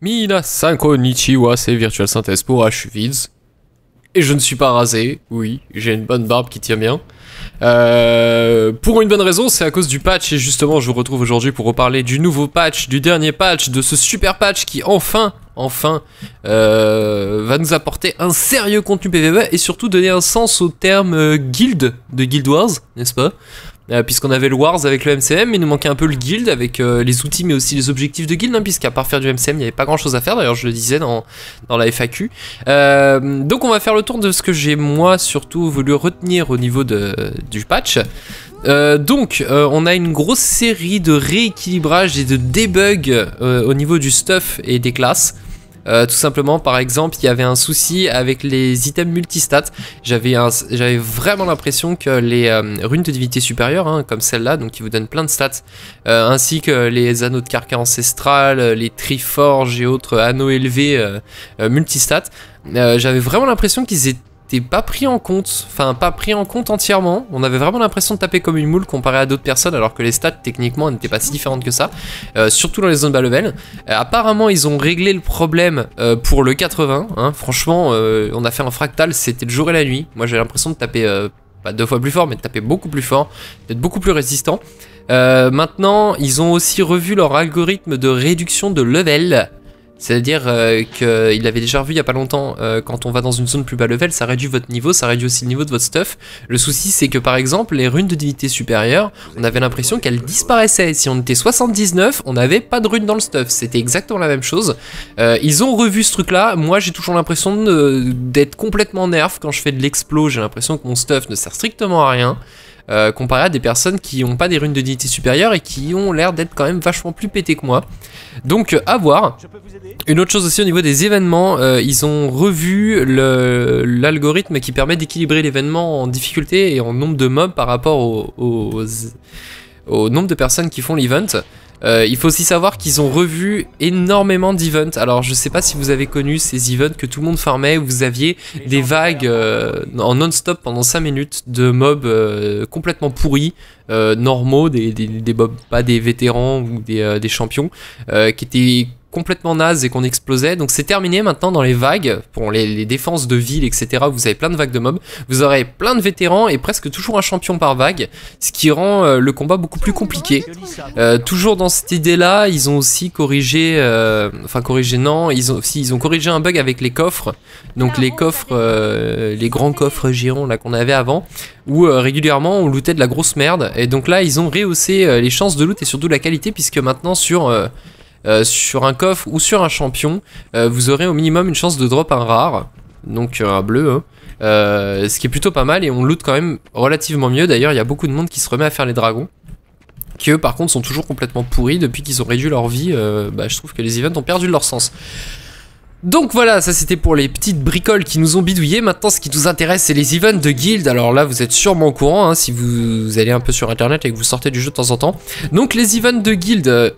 Minasan konnichiwa, c'est Virtual Synthèse pour H-Vids. Et je ne suis pas rasé, oui, j'ai une bonne barbe qui tient bien. Pour une bonne raison, c'est à cause du patch, et justement je vous retrouve aujourd'hui pour reparler du nouveau patch, du dernier patch, de ce super patch qui enfin va nous apporter un sérieux contenu PvP et surtout donner un sens au terme guild de Guild Wars, n'est-ce pas? Puisqu'on avait le Wars avec le MCM, mais il nous manquait un peu le guild avec les outils mais aussi les objectifs de guild, hein, puisqu'à part faire du MCM il n'y avait pas grand chose à faire, d'ailleurs je le disais dans la FAQ. Donc on va faire le tour de ce que j'ai moi surtout voulu retenir au niveau du patch. On a une grosse série de rééquilibrages et de debug au niveau du stuff et des classes. Tout simplement, par exemple, il y avait un souci avec les items multistats. J'avais vraiment l'impression que les runes de divinité supérieure, hein, comme celle-là, donc qui vous donnent plein de stats, ainsi que les anneaux de carca ancestral, les triforges et autres anneaux élevés multistats, j'avais vraiment l'impression qu'ils étaient pas pris en compte, enfin pas pris en compte entièrement. On avait vraiment l'impression de taper comme une moule comparé à d'autres personnes, alors que les stats techniquement n'étaient pas si différentes que ça, surtout dans les zones bas level. Apparemment ils ont réglé le problème pour le 80, hein. Franchement on a fait un fractal, c'était le jour et la nuit. Moi j'ai l'impression de taper pas 2 fois plus fort, mais de taper beaucoup plus fort, d'être beaucoup plus résistant. Maintenant ils ont aussi revu leur algorithme de réduction de level. C'est-à-dire qu'il avait déjà revu il y a pas longtemps, quand on va dans une zone plus bas level, ça réduit votre niveau, ça réduit aussi le niveau de votre stuff. Le souci c'est que par exemple, les runes de divinité supérieure, on avait l'impression qu'elles disparaissaient. Si on était 79, on n'avait pas de runes dans le stuff, c'était exactement la même chose. Ils ont revu ce truc là, moi j'ai toujours l'impression d'être complètement nerf quand je fais de l'explo, j'ai l'impression que mon stuff ne sert strictement à rien. Comparé à des personnes qui n'ont pas des runes de divinité supérieure et qui ont l'air d'être quand même vachement plus pété que moi. Donc à voir. Une autre chose aussi au niveau des événements, ils ont revu l'algorithme qui permet d'équilibrer l'événement en difficulté et en nombre de mobs par rapport au nombre de personnes qui font l'event. Il faut aussi savoir qu'ils ont revu énormément d'events. Alors je sais pas si vous avez connu ces events que tout le monde farmait, où vous aviez des vagues en non-stop pendant 5 minutes de mobs complètement pourris, normaux, des mobs, pas des vétérans ou des champions, qui étaient complètement naze et qu'on explosait. Donc c'est terminé maintenant dans les vagues, pour les défenses de ville, etc. Vous avez plein de vagues de mobs, vous aurez plein de vétérans et presque toujours un champion par vague, ce qui rend le combat beaucoup plus compliqué. Toujours dans cette idée là, ils ont aussi corrigé, ils ont corrigé un bug avec les coffres. Donc les coffres, les grands coffres géants là qu'on avait avant, où régulièrement on lootait de la grosse merde. Et donc là ils ont rehaussé les chances de loot et surtout la qualité, puisque maintenant sur un coffre ou sur un champion, vous aurez au minimum une chance de drop un rare, donc un bleu, hein. Ce qui est plutôt pas mal, et on loot quand même relativement mieux. D'ailleurs il y a beaucoup de monde qui se remet à faire les dragons, qui eux par contre sont toujours complètement pourris depuis qu'ils ont réduit leur vie. Je trouve que les events ont perdu leur sens. Donc voilà, ça c'était pour les petites bricoles qui nous ont bidouillé. Maintenant ce qui nous intéresse c'est les events de guild. Alors là vous êtes sûrement au courant, hein, si vous allez un peu sur internet et que vous sortez du jeu de temps en temps. Donc les events de guild,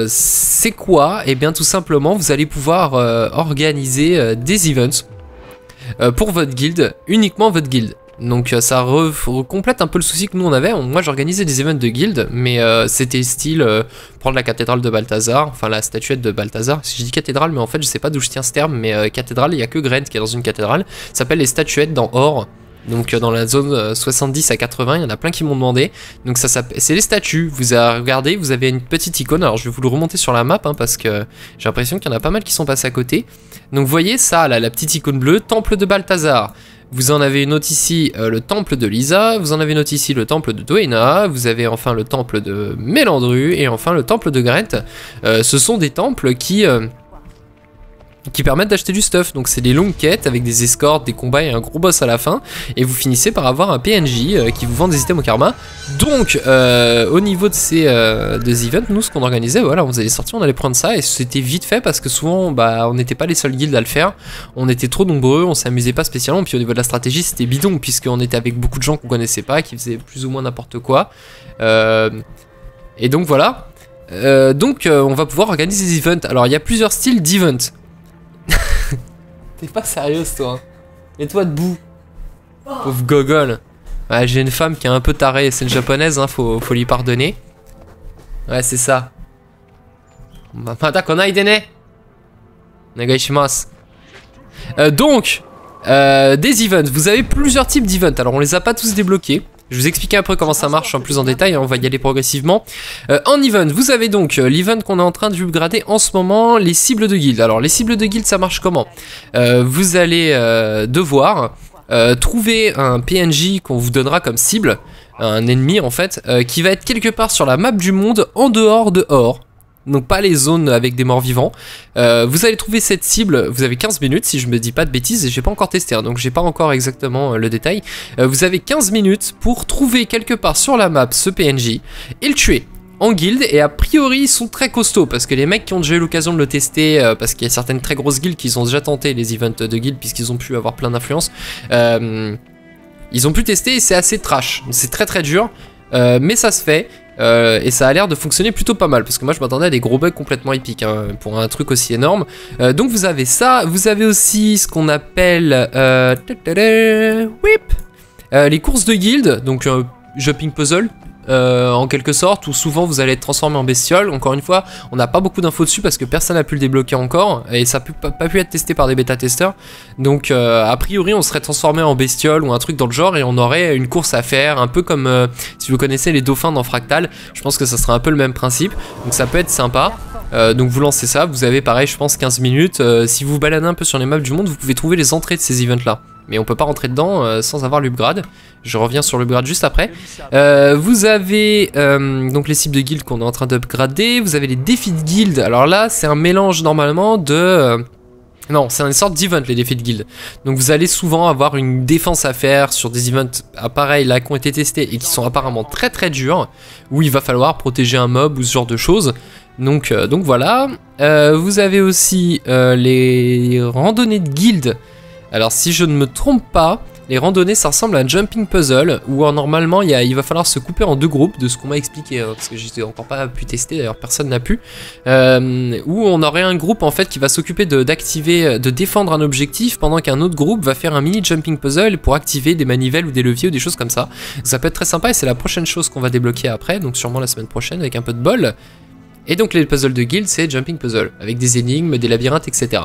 c'est quoi? Et bien tout simplement vous allez pouvoir organiser des events pour votre guild, uniquement votre guild. Donc ça complète un peu le souci que nous on avait. Moi j'organisais des events de guild, mais c'était style prendre la cathédrale de Balthazar, enfin la statuette de Balthazar. Si je dis cathédrale, mais en fait je sais pas d'où je tiens ce terme, mais cathédrale, il y a que Grant qui est dans une cathédrale. Ça s'appelle les statuettes dans Or. Donc dans la zone 70 à 80, il y en a plein qui m'ont demandé. Donc ça c'est les statues. Vous regardez, vous avez une petite icône. Alors je vais vous le remonter sur la map, hein, parce que j'ai l'impression qu'il y en a pas mal qui sont passés à côté. Donc vous voyez ça là, la petite icône bleue, temple de Balthazar. Vous en avez une autre ici, le temple de Lisa. Vous en avez une autre ici, le temple de Doena. Vous avez enfin le temple de Mélandru. Et enfin le temple de Grant. Ce sont des temples qui permettent d'acheter du stuff. Donc c'est des longues quêtes avec des escortes, des combats et un gros boss à la fin. Et vous finissez par avoir un PNJ qui vous vend des items au karma. Donc au niveau de ces events, nous ce qu'on organisait, voilà, on faisait les sorties, on allait prendre ça. Et c'était vite fait parce que souvent on n'était pas les seuls guilds à le faire. On était trop nombreux, on s'amusait pas spécialement. Puis au niveau de la stratégie c'était bidon, puisqu'on était avec beaucoup de gens qu'on connaissait pas, qui faisaient plus ou moins n'importe quoi. Et donc voilà. On va pouvoir organiser des events. Alors il y a plusieurs styles d'events. T'es pas sérieuse toi, hein. Mets-toi debout. Pauvre gogol. Ouais, j'ai une femme qui est un peu tarée, c'est une japonaise, hein, faut lui pardonner. Ouais c'est ça. Mata konai de ne. Nagashimasu. Donc, des events. Vous avez plusieurs types d'events. Alors, on les a pas tous débloqués. Je vais vous expliquer un peu comment ça marche en plus en détail, hein, on va y aller progressivement. En event, vous avez donc l'event qu'on est en train de upgrader en ce moment, les cibles de guild. Alors les cibles de guild, ça marche comment? Vous allez devoir trouver un PNJ qu'on vous donnera comme cible, un ennemi en fait, qui va être quelque part sur la map du monde en dehors de Or. Donc pas les zones avec des morts vivants. Vous allez trouver cette cible, vous avez 15 minutes si je me dis pas de bêtises, et j'ai pas encore testé, hein, donc j'ai pas encore exactement le détail. Vous avez 15 minutes pour trouver quelque part sur la map ce PNJ et le tuer en guilde, et a priori ils sont très costauds, parce que les mecs qui ont déjà eu l'occasion de le tester, parce qu'il y a certaines très grosses guildes qui ont déjà tenté les events de guilde, puisqu'ils ont pu avoir plein d'influence, ils ont pu tester et c'est assez trash, c'est très dur, mais ça se fait. Et ça a l'air de fonctionner plutôt pas mal, parce que moi je m'attendais à des gros bugs complètement épiques, hein, pour un truc aussi énorme. Donc vous avez ça, vous avez aussi ce qu'on appelle les courses de guilde, donc jumping puzzle. En quelque sorte, où souvent vous allez être transformé en bestiole. Encore une fois, on n'a pas beaucoup d'infos dessus parce que personne n'a pu le débloquer encore, et ça n'a pas pu être testé par des bêta-testeurs. Donc a priori on serait transformé en bestiole ou un truc dans le genre, et on aurait une course à faire, un peu comme si vous connaissez les dauphins dans Fractal. Je pense que ça sera un peu le même principe, donc ça peut être sympa. Donc vous lancez ça, vous avez pareil je pense 15 minutes. Si vous vous baladez un peu sur les maps du monde, vous pouvez trouver les entrées de ces events là, mais on peut pas rentrer dedans sans avoir l'upgrade. Je reviens sur l'upgrade juste après. Vous avez donc les cibles de guild qu'on est en train d'upgrader. Vous avez les défis de guild. Alors là c'est un mélange normalement de... non, c'est une sorte d'event les défis de guild. Donc vous allez souvent avoir une défense à faire sur des events pareil là qui ont été testés et qui sont apparemment très durs, où il va falloir protéger un mob ou ce genre de choses. Donc voilà. Vous avez aussi les randonnées de guild. Alors si je ne me trompe pas, les randonnées ça ressemble à un jumping puzzle, où normalement il va falloir se couper en deux groupes, de ce qu'on m'a expliqué, hein, parce que j'ai encore pas pu tester, d'ailleurs personne n'a pu, où on aurait un groupe en fait qui va s'occuper d'activer, de défendre un objectif, pendant qu'un autre groupe va faire un mini jumping puzzle pour activer des manivelles ou des leviers ou des choses comme ça. Donc, ça peut être très sympa, et c'est la prochaine chose qu'on va débloquer après, donc sûrement la semaine prochaine avec un peu de bol. Et donc les puzzles de guild c'est jumping puzzle, avec des énigmes, des labyrinthes, etc.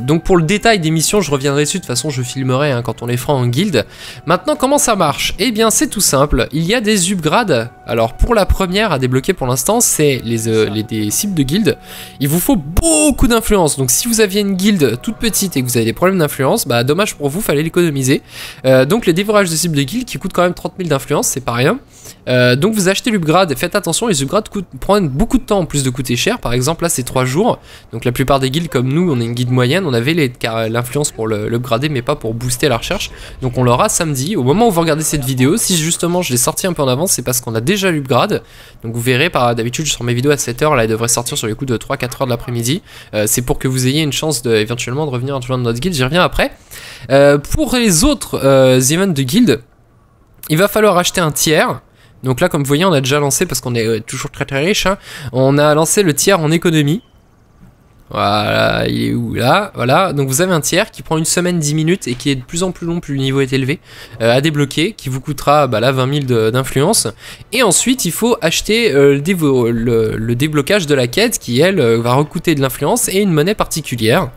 Donc pour le détail des missions je reviendrai dessus, de toute façon je filmerai hein, quand on les fera en guilde. Maintenant comment ça marche? Eh bien c'est tout simple, il y a des upgrades. Alors pour la première à débloquer pour l'instant c'est des cibles de guilde. Il vous faut beaucoup d'influence, donc si vous aviez une guilde toute petite et que vous avez des problèmes d'influence, bah dommage pour vous, fallait l'économiser. Donc les dévorages de cibles de guilde qui coûtent quand même 30 000 d'influence, c'est pas rien. Donc vous achetez l'upgrade et faites attention, les upgrades prennent beaucoup de temps en plus de coûter cher. Par exemple là c'est 3 jours, donc la plupart des guildes comme nous, on est une guilde moyenne, on avait l'influence pour l'upgrader mais pas pour booster la recherche. Donc on l'aura samedi, au moment où vous regardez cette vidéo. Si justement je l'ai sorti un peu en avance, c'est parce qu'on a déjà l'upgrade. Donc vous verrez, d'habitude sur mes vidéos à 7h, là elle devrait sortir sur les coups de 3-4 heures de l'après-midi. C'est pour que vous ayez une chance éventuellement de revenir rejoindre notre guilde, j'y reviens après. Pour les autres events de guilde, il va falloir acheter un tiers. Donc là comme vous voyez on a déjà lancé, parce qu'on est toujours très riche, hein, on a lancé le tiers en économie. Voilà, il est où là? Voilà, donc vous avez un tiers qui prend une semaine 10 minutes et qui est de plus en plus long, plus le niveau est élevé, à débloquer, qui vous coûtera là 20 000 d'influence. Et ensuite il faut acheter le déblocage de la quête qui elle va recouter de l'influence et une monnaie particulière.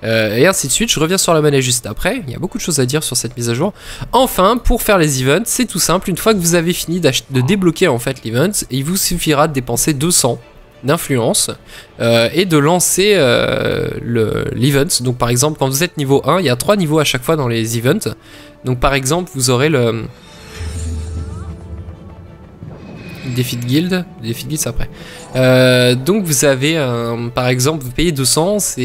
Et ainsi de suite. Je reviens sur la monnaie juste après, il y a beaucoup de choses à dire sur cette mise à jour. Enfin, pour faire les events, c'est tout simple, une fois que vous avez fini de débloquer en fait l'event, il vous suffira de dépenser 200 d'influence et de lancer l'event. Donc par exemple quand vous êtes niveau 1, il y a 3 niveaux à chaque fois dans les events. Donc par exemple vous aurez le défi de guild, c'est après. Donc vous avez par exemple vous payez 200, ça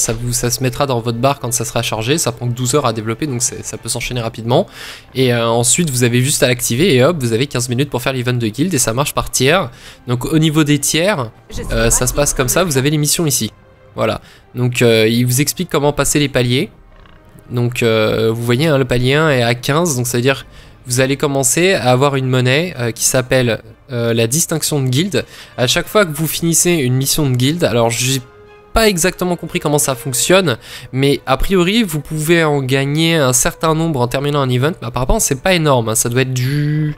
se mettra dans votre barre quand ça sera chargé, ça prend que 12 heures à développer, donc ça peut s'enchaîner rapidement. Et ensuite vous avez juste à l'activer et hop vous avez 15 minutes pour faire l'event de guild, et ça marche par tiers. Donc au niveau des tiers, ça se passe comme ça, vous avez les missions ici. Voilà, donc il vous explique comment passer les paliers. Donc vous voyez hein, le palier 1 est à 15, donc ça veut dire vous allez commencer à avoir une monnaie qui s'appelle la distinction de guilde. À chaque fois que vous finissez une mission de guilde, alors j'ai pas exactement compris comment ça fonctionne, mais a priori vous pouvez en gagner un certain nombre en terminant un event, mais apparemment c'est pas énorme, hein, ça doit être du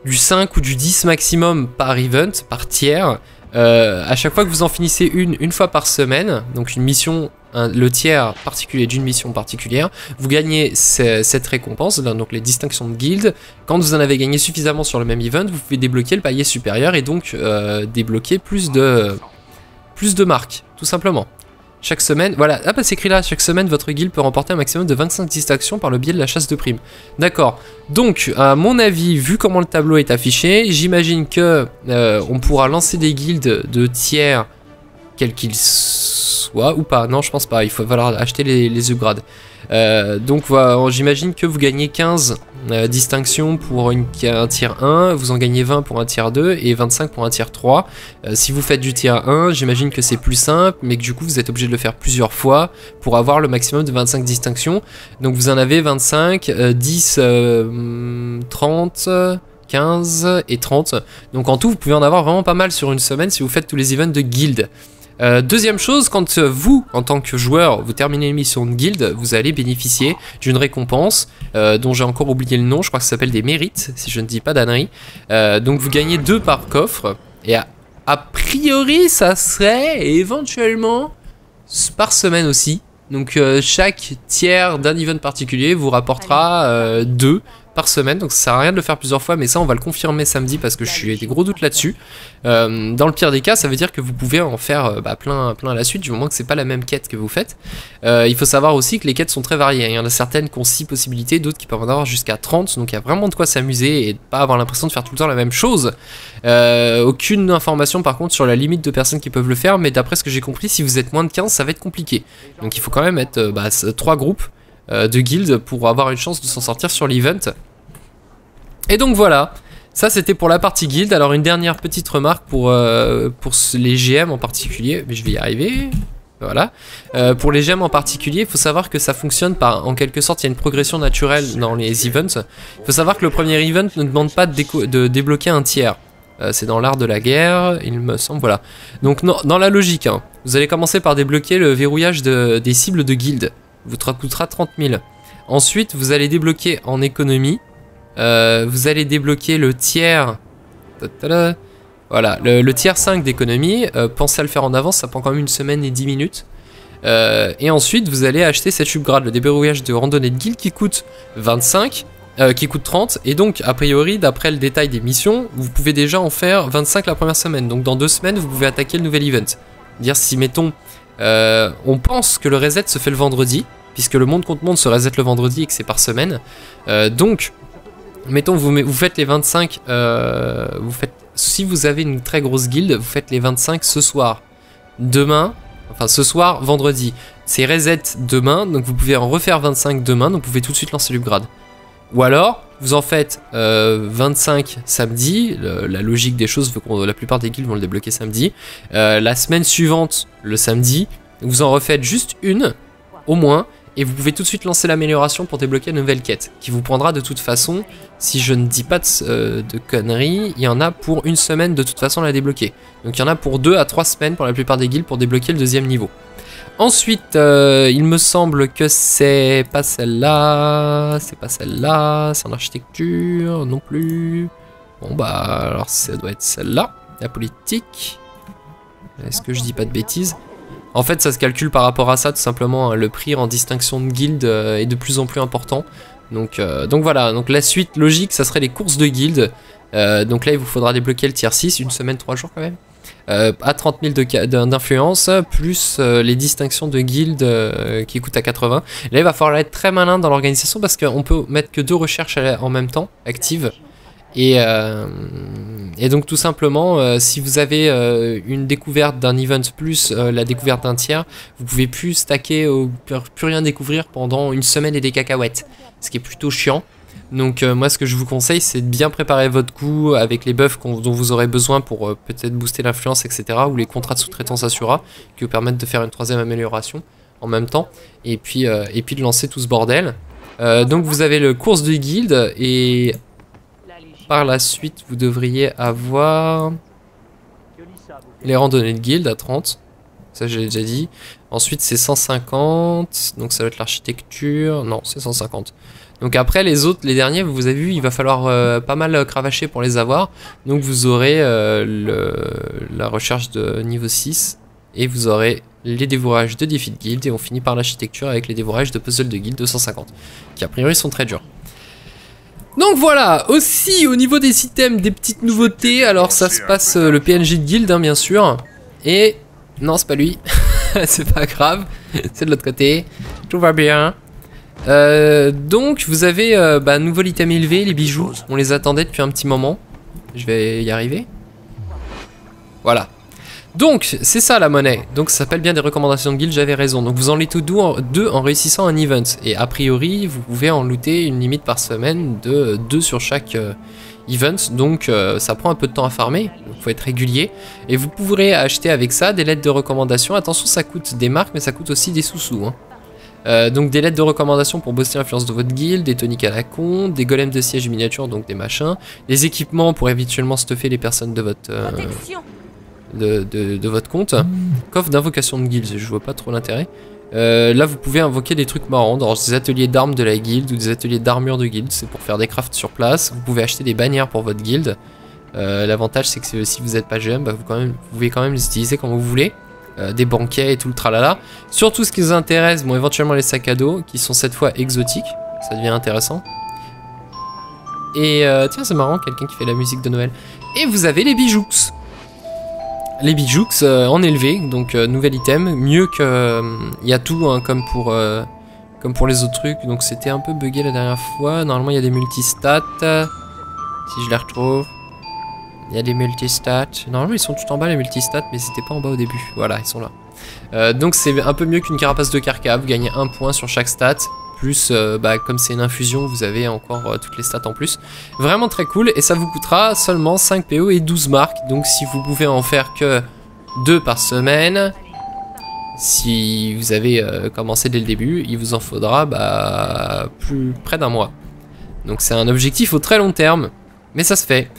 5 ou du 10 maximum par event, par tiers. À chaque fois que vous en finissez une fois par semaine, donc une mission, le tiers particulier d'une mission particulière, vous gagnez cette récompense, donc les distinctions de guilde. Quand vous en avez gagné suffisamment sur le même event, vous pouvez débloquer le palier supérieur et donc débloquer plus de marques, tout simplement. Chaque semaine, voilà, ah bah c'est écrit là, chaque semaine votre guilde peut remporter un maximum de 25 distinctions par le biais de la chasse de primes. D'accord, donc à mon avis, vu comment le tableau est affiché, j'imagine que on pourra lancer des guildes de tiers, quels qu'ils soient, ou pas, non je pense pas, il va falloir acheter les upgrades. Donc voilà, j'imagine que vous gagnez 15 distinctions pour un tier 1, vous en gagnez 20 pour un tier 2 et 25 pour un tier 3. Si vous faites du tier 1, j'imagine que c'est plus simple, mais que du coup vous êtes obligé de le faire plusieurs fois pour avoir le maximum de 25 distinctions. Donc vous en avez 25, 10, 30... 15 et 30. Donc en tout, vous pouvez en avoir vraiment pas mal sur une semaine si vous faites tous les events de guild. Deuxième chose, quand vous, en tant que joueur, vous terminez une mission de guild, vous allez bénéficier d'une récompense dont j'ai encore oublié le nom, je crois que ça s'appelle des mérites, si je ne dis pas d'ânerie. Donc vous gagnez 2 par coffre, et a priori, ça serait éventuellement par semaine aussi. Donc chaque tiers d'un event particulier vous rapportera 2 par semaine, donc ça sert à rien de le faire plusieurs fois, mais ça on va le confirmer samedi parce que je suis des gros doutes là-dessus. Dans le pire des cas, ça veut dire que vous pouvez en faire plein à la suite, du moment que c'est pas la même quête que vous faites. Il faut savoir aussi que les quêtes sont très variées, il y en a certaines qui ont 6 possibilités, d'autres qui peuvent en avoir jusqu'à 30, donc il y a vraiment de quoi s'amuser et de pas avoir l'impression de faire tout le temps la même chose. Aucune information par contre sur la limite de personnes qui peuvent le faire, mais d'après ce que j'ai compris, si vous êtes moins de 15, ça va être compliqué. Donc il faut quand même être 3 groupes de guildes pour avoir une chance de s'en sortir sur l'event. Et donc voilà, ça c'était pour la partie guild. Alors une dernière petite remarque pour les GM en particulier, mais je vais y arriver. Voilà. Pour les GM en particulier, il faut savoir que ça fonctionne par, en quelque sorte, il y a une progression naturelle dans les events. Il faut savoir que le premier event ne demande pas de débloquer un tiers. C'est dans l'art de la guerre, il me semble, voilà. Donc dans la logique, hein, vous allez commencer par débloquer le verrouillage des cibles de guild. Vous coûtera 30 000. Ensuite, vous allez débloquer en économie. Vous allez débloquer le tiers. Voilà, le tiers 5 d'économie. Pensez à le faire en avance, ça prend quand même 1 semaine et 10 minutes. Et ensuite, vous allez acheter cette upgrade, le déverrouillage de randonnée de guild qui coûte 25, qui coûte 30. Et donc, a priori, d'après le détail des missions, vous pouvez déjà en faire 25 la première semaine. Donc, dans 2 semaines, vous pouvez attaquer le nouvel event. Dire si, mettons, on pense que le reset se fait le vendredi, puisque le monde contre monde se reset le vendredi et que c'est par semaine. Donc, mettons, vous faites les 25, si vous avez une très grosse guilde, vous faites les 25 ce soir. Demain, enfin ce soir, vendredi. C'est reset demain, donc vous pouvez en refaire 25 demain, donc vous pouvez tout de suite lancer l'upgrade. Ou alors, vous en faites 25 samedi, la logique des choses veut que la plupart des guildes vont le débloquer samedi. La semaine suivante, le samedi, vous en refaites juste une, au moins, et vous pouvez tout de suite lancer l'amélioration pour débloquer une nouvelle quête, qui vous prendra de toute façon, si je ne dis pas de conneries, il y en a pour 1 semaine de toute façon à la débloquer. Donc il y en a pour 2 à 3 semaines pour la plupart des guildes pour débloquer le 2e niveau. Ensuite, il me semble que c'est pas celle-là, c'est en architecture, non plus. Bon bah, alors ça doit être celle-là, la politique. Est-ce que je dis pas de bêtises ? En fait, ça se calcule par rapport à ça, tout simplement. Hein, le prix en distinction de guild est de plus en plus important. Donc voilà, donc la suite logique, ça serait les courses de guild. Donc là, il vous faudra débloquer le tier 6, 1 semaine, 3 jours quand même. À 30 000 d'influence, plus les distinctions de guild qui coûtent à 80. Là, il va falloir être très malin dans l'organisation parce qu'on peut mettre que 2 recherches en même temps, actives. Et donc tout simplement, si vous avez une découverte d'un event plus la découverte d'un tiers, vous pouvez plus stacker ou plus rien découvrir pendant 1 semaine et des cacahuètes, ce qui est plutôt chiant. Donc moi ce que je vous conseille c'est de bien préparer votre coup avec les buffs dont vous aurez besoin pour peut-être booster l'influence, etc. ou les contrats de sous-traitance Assura qui vous permettent de faire une 3e amélioration en même temps et puis de lancer tout ce bordel. Donc vous avez le course de guild et par la suite vous devriez avoir les randonnées de guild à 30. Ça j'ai déjà dit. Ensuite c'est 150, donc ça va être l'architecture. Non, c'est 150. Donc après les autres, les derniers, vous avez vu, il va falloir pas mal cravacher pour les avoir. Donc vous aurez la recherche de niveau 6 et vous aurez les dévourages de défis de guilde et on finit par l'architecture avec les dévourages de puzzle de guilde 250 qui a priori sont très durs. Donc voilà, aussi au niveau des items, des petites nouveautés. Alors ça se passe le PNJ de guild hein, bien sûr. Et non c'est pas lui, c'est pas grave, c'est de l'autre côté, tout va bien. Donc vous avez nouveau item élevé, les bijoux, on les attendait depuis un petit moment. Je vais y arriver. Voilà. Donc c'est ça la monnaie, donc ça s'appelle bien des recommandations de guild, j'avais raison. Donc vous en lootez deux en réussissant un event. Et a priori vous pouvez en looter une limite par semaine de 2 sur chaque event. Donc ça prend un peu de temps à farmer, il faut être régulier. Et vous pourrez acheter avec ça des lettres de recommandation. Attention ça coûte des marques mais ça coûte aussi des sous-sous hein. Donc des lettres de recommandation pour booster l'influence de votre guilde, des toniques à la con, des golems de siège miniatures, donc des machins, des équipements pour éventuellement stuffer les personnes de votre de votre compte. Coffre d'invocation de guilde, je vois pas trop l'intérêt. Là vous pouvez invoquer des trucs marrants dans des ateliers d'armes de la guilde ou des ateliers d'armure de guilde, c'est pour faire des crafts sur place. Vous pouvez acheter des bannières pour votre guilde. L'avantage c'est que si vous n'êtes pas jeune, vous pouvez quand même les utiliser comme vous voulez. Des banquets et tout le tralala. Surtout ce qui nous intéresse, bon éventuellement les sacs à dos qui sont cette fois exotiques, ça devient intéressant. Et tiens c'est marrant, quelqu'un qui fait la musique de Noël. Et vous avez les bijoux. Les bijoux en élevé, donc nouvel item, mieux que... Il y a tout hein, comme pour les autres trucs, donc c'était un peu bugué la dernière fois. Normalement il y a des multistats, si je les retrouve. Il y a des multistats. Normalement ils sont tout en bas les multistats, mais c'était pas en bas au début. Voilà, ils sont là. Donc c'est un peu mieux qu'une carapace de carca. Vous gagnez 1 point sur chaque stat. Plus, comme c'est une infusion, vous avez encore toutes les stats en plus. Vraiment très cool. Et ça vous coûtera seulement 5 PO et 12 marques. Donc si vous pouvez en faire que 2 par semaine, si vous avez commencé dès le début, il vous en faudra plus près d'un mois. Donc c'est un objectif au très long terme. Mais ça se fait.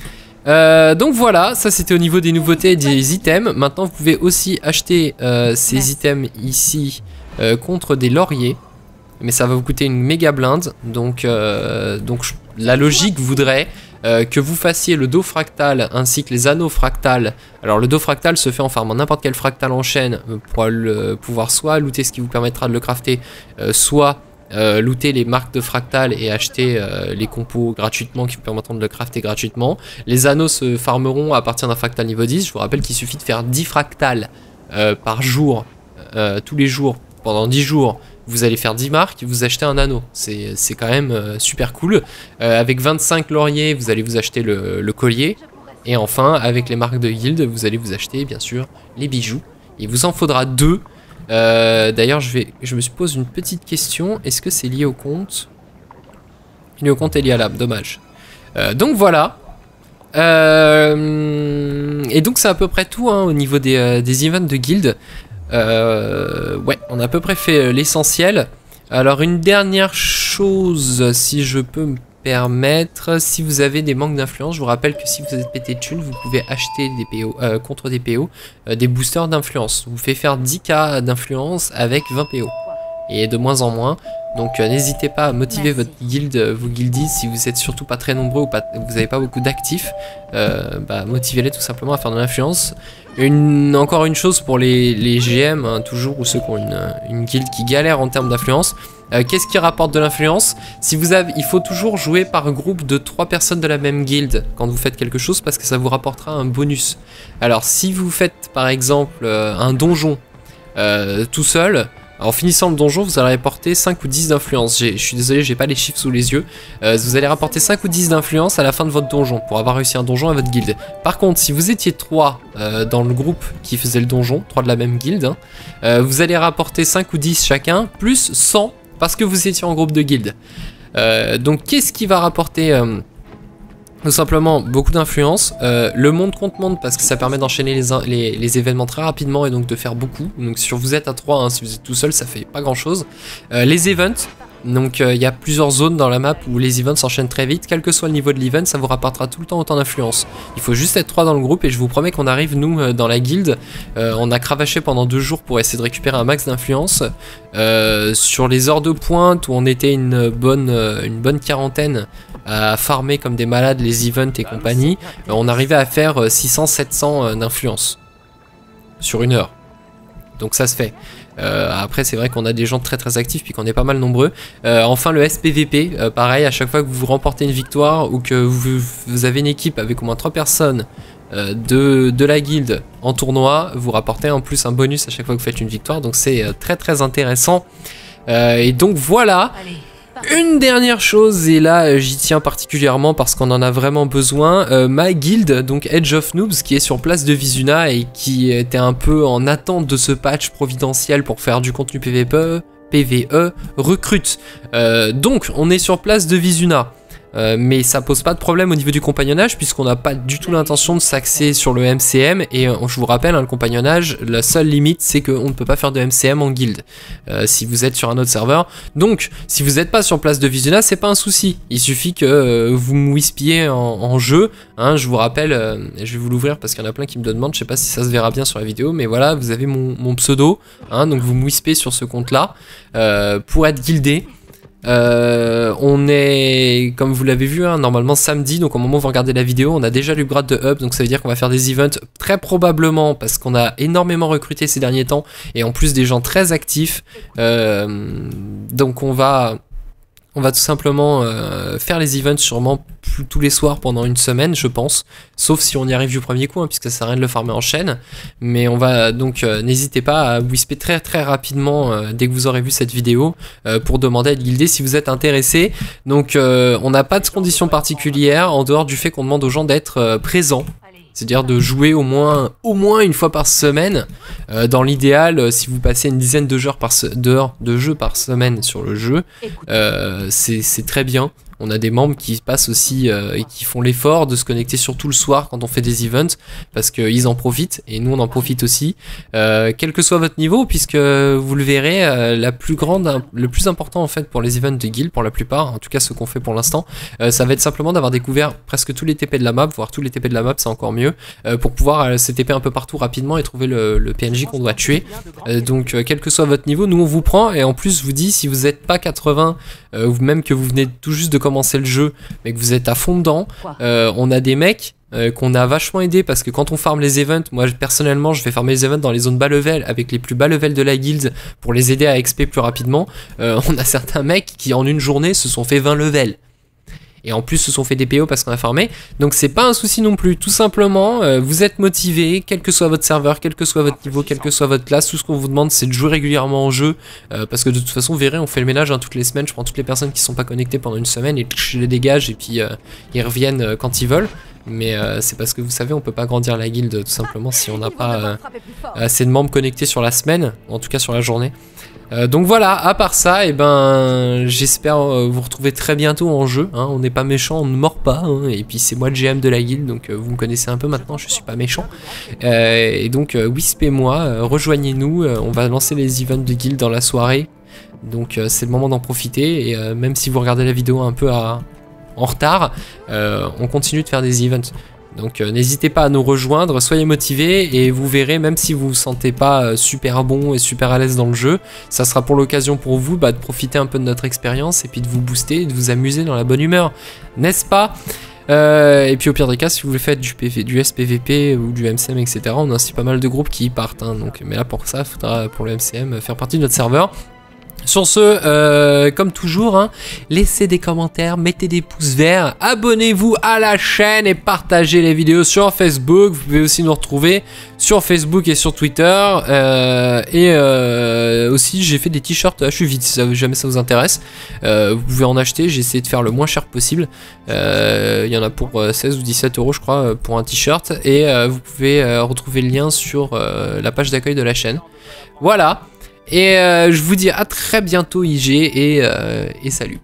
Donc voilà, ça c'était au niveau des nouveautés et des items. Maintenant vous pouvez aussi acheter ces items ici contre des lauriers. Mais ça va vous coûter une méga blinde. Donc la logique voudrait que vous fassiez le dos fractal ainsi que les anneaux fractales. Alors le dos fractal se fait en farmant n'importe quel fractal en chaîne pour pouvoir soit looter ce qui vous permettra de le crafter, soit looter les marques de fractal et acheter les compos gratuitement qui vous permettront de le crafter gratuitement. Les anneaux se farmeront à partir d'un fractal niveau 10. Je vous rappelle qu'il suffit de faire 10 fractals par jour, tous les jours, pendant 10 jours. Vous allez faire 10 marques, vous achetez un anneau. C'est quand même super cool. Avec 25 lauriers, vous allez vous acheter le collier. Et enfin, avec les marques de guilde, vous allez vous acheter, bien sûr, les bijoux. Il vous en faudra 2. D'ailleurs, je me pose une petite question. Est-ce que c'est lié au compte? Lié au compte et lié à l'âme, dommage. Donc voilà. Et donc c'est à peu près tout hein, au niveau des events de guilde. Ouais, on a à peu près fait l'essentiel. Alors une dernière chose, si je peux me permettre, si vous avez des manques d'influence, je vous rappelle que si vous êtes pété de thunes, vous pouvez acheter des PO, contre des PO, des boosters d'influence. Vous fait faire 10k d'influence avec 20 PO. Et de moins en moins. Donc n'hésitez pas à motiver votre guilde, vos guildies, si vous êtes surtout pas très nombreux ou vous n'avez pas beaucoup d'actifs, motivez-les tout simplement à faire de l'influence. Encore une chose pour les GM, hein, toujours, ou ceux qui ont une guilde qui galère en termes d'influence. Qu'est-ce qui rapporte de l'influence? Il faut toujours jouer par groupe de 3 personnes de la même guilde quand vous faites quelque chose, parce que ça vous rapportera un bonus. Alors si vous faites par exemple un donjon tout seul, en finissant le donjon, vous allez rapporter 5 ou 10 d'influence. Je suis désolé, j'ai pas les chiffres sous les yeux. Vous allez rapporter 5 ou 10 d'influence à la fin de votre donjon, pour avoir réussi un donjon à votre guilde. Par contre, si vous étiez 3 dans le groupe qui faisait le donjon, 3 de la même guilde, hein, vous allez rapporter 5 ou 10 chacun, plus 100 parce que vous étiez en groupe de guilde. Donc qu'est-ce qui va rapporter tout simplement beaucoup d'influence, le monde contre monde parce que ça permet d'enchaîner les événements très rapidement et donc de faire beaucoup. Donc si vous êtes à 3, hein, si vous êtes tout seul ça fait pas grand chose. Les events, Donc il y a plusieurs zones dans la map où les events s'enchaînent très vite. Quel que soit le niveau de l'event, ça vous rapportera tout le temps autant d'influence. Il faut juste être 3 dans le groupe et je vous promets qu'on arrive nous dans la guilde. On a cravaché pendant 2 jours pour essayer de récupérer un max d'influence. Sur les heures de pointe où on était une bonne quarantaine à farmer comme des malades les events et compagnie, on arrivait à faire 600-700 d'influence sur une heure. Donc ça se fait. Après c'est vrai qu'on a des gens très actifs puis qu'on est pas mal nombreux. Enfin le SPVP, pareil, à chaque fois que vous remportez une victoire ou que vous avez une équipe avec au moins 3 personnes de la guilde en tournoi, vous rapportez en plus un bonus à chaque fois que vous faites une victoire, donc c'est très intéressant. Et donc voilà. Une dernière chose, et là j'y tiens particulièrement parce qu'on en a vraiment besoin, ma guilde, donc Edge of Noobs, qui est sur place de Vizuna et qui était un peu en attente de ce patch providentiel pour faire du contenu PvE, recrute. Donc on est sur place de Vizuna. Mais ça pose pas de problème au niveau du compagnonnage puisqu'on n'a pas du tout l'intention de s'axer sur le MCM et je vous rappelle le compagnonnage, la seule limite c'est qu'on ne peut pas faire de MCM en guilde si vous êtes sur un autre serveur. Donc si vous n'êtes pas sur place de Vizuna, c'est pas un souci, il suffit que vous mouispiez en jeu, hein, je vous rappelle, je vais vous l'ouvrir parce qu'il y en a plein qui me demandent, je sais pas si ça se verra bien sur la vidéo, mais voilà, vous avez mon pseudo, hein, donc vous mouispez sur ce compte là pour être guildé. On est, comme vous l'avez vu, hein, normalement samedi, donc au moment où vous regardez la vidéo, on a déjà l'upgrade de hub, donc ça veut dire qu'on va faire des events très probablement, parce qu'on a énormément recruté ces derniers temps, et en plus des gens très actifs, donc on va tout simplement faire les events sûrement tous les soirs pendant une semaine, je pense, sauf si on y arrive du premier coup, hein, puisque ça sert à rien de le farmer en chaîne. Mais on va donc, n'hésitez pas à whisper très rapidement dès que vous aurez vu cette vidéo pour demander à être guildé si vous êtes intéressé. Donc on n'a pas de conditions particulières en dehors du fait qu'on demande aux gens d'être présents. C'est-à-dire de jouer au moins une fois par semaine. Dans l'idéal, si vous passez une dizaine de jeux par semaine sur le jeu, c'est très bien. On a des membres qui passent aussi et qui font l'effort de se connecter surtout le soir quand on fait des events parce qu'ils en profitent et nous on en profite aussi. Quel que soit votre niveau, puisque vous le verrez, le plus important en fait pour les events de guild, pour la plupart, en tout cas ceux qu'on fait pour l'instant, ça va être simplement d'avoir découvert presque tous les TP de la map, voire tous les TP de la map, c'est encore mieux, pour pouvoir se TP un peu partout rapidement et trouver le PNJ qu'on doit tuer. Donc quel que soit votre niveau, nous on vous prend et en plus je vous dis, si vous n'êtes pas 80 ou même que vous venez tout juste de commencer le jeu mais que vous êtes à fond dedans, on a des mecs qu'on a vachement aidé parce que quand on farm les events, moi personnellement je vais farmer les events dans les zones bas level avec les plus bas level de la guilde pour les aider à XP plus rapidement. On a certains mecs qui en une journée se sont fait 20 levels et en plus se sont fait des PO parce qu'on a farmé, donc c'est pas un souci non plus, tout simplement vous êtes motivé, quel que soit votre serveur, quel que soit votre niveau, quelle que soit votre classe, tout ce qu'on vous demande c'est de jouer régulièrement en jeu, parce que de toute façon vous verrez, on fait le ménage toutes les semaines, je prends toutes les personnes qui sont pas connectées pendant une semaine et je les dégage et puis ils reviennent quand ils veulent. Mais c'est parce que vous savez, on peut pas grandir la guilde tout simplement si on n'a pas assez de membres connectés sur la semaine, en tout cas sur la journée. Donc voilà, à part ça, et ben j'espère vous retrouver très bientôt en jeu, hein. On n'est pas méchant, on ne mord pas, hein. Et puis c'est moi le GM de la guilde, donc vous me connaissez un peu maintenant, je suis pas méchant. Et donc wispez-moi, rejoignez-nous, on va lancer les events de guild dans la soirée. Donc c'est le moment d'en profiter, et même si vous regardez la vidéo un peu en retard, on continue de faire des events. Donc n'hésitez pas à nous rejoindre, soyez motivés et vous verrez, même si vous vous sentez pas super bon et super à l'aise dans le jeu, ça sera pour l'occasion pour vous de profiter un peu de notre expérience et puis de vous booster et de vous amuser dans la bonne humeur, n'est-ce pas? Et puis au pire des cas, si vous voulez faire du SPVP ou du MCM, etc., on a aussi pas mal de groupes qui y partent, hein, donc, mais là pour ça, il faudra pour le MCM faire partie de notre serveur. Sur ce, comme toujours, hein, laissez des commentaires, mettez des pouces verts, abonnez-vous à la chaîne et partagez les vidéos sur Facebook. Vous pouvez aussi nous retrouver sur Facebook et sur Twitter. Aussi, j'ai fait des t-shirts HU8 si jamais ça vous intéresse. Vous pouvez en acheter, j'ai essayé de faire le moins cher possible. Il y en a pour 16 ou 17 euros je crois pour un t-shirt. Et vous pouvez retrouver le lien sur la page d'accueil de la chaîne. Voilà. Et je vous dis à très bientôt IG et salut.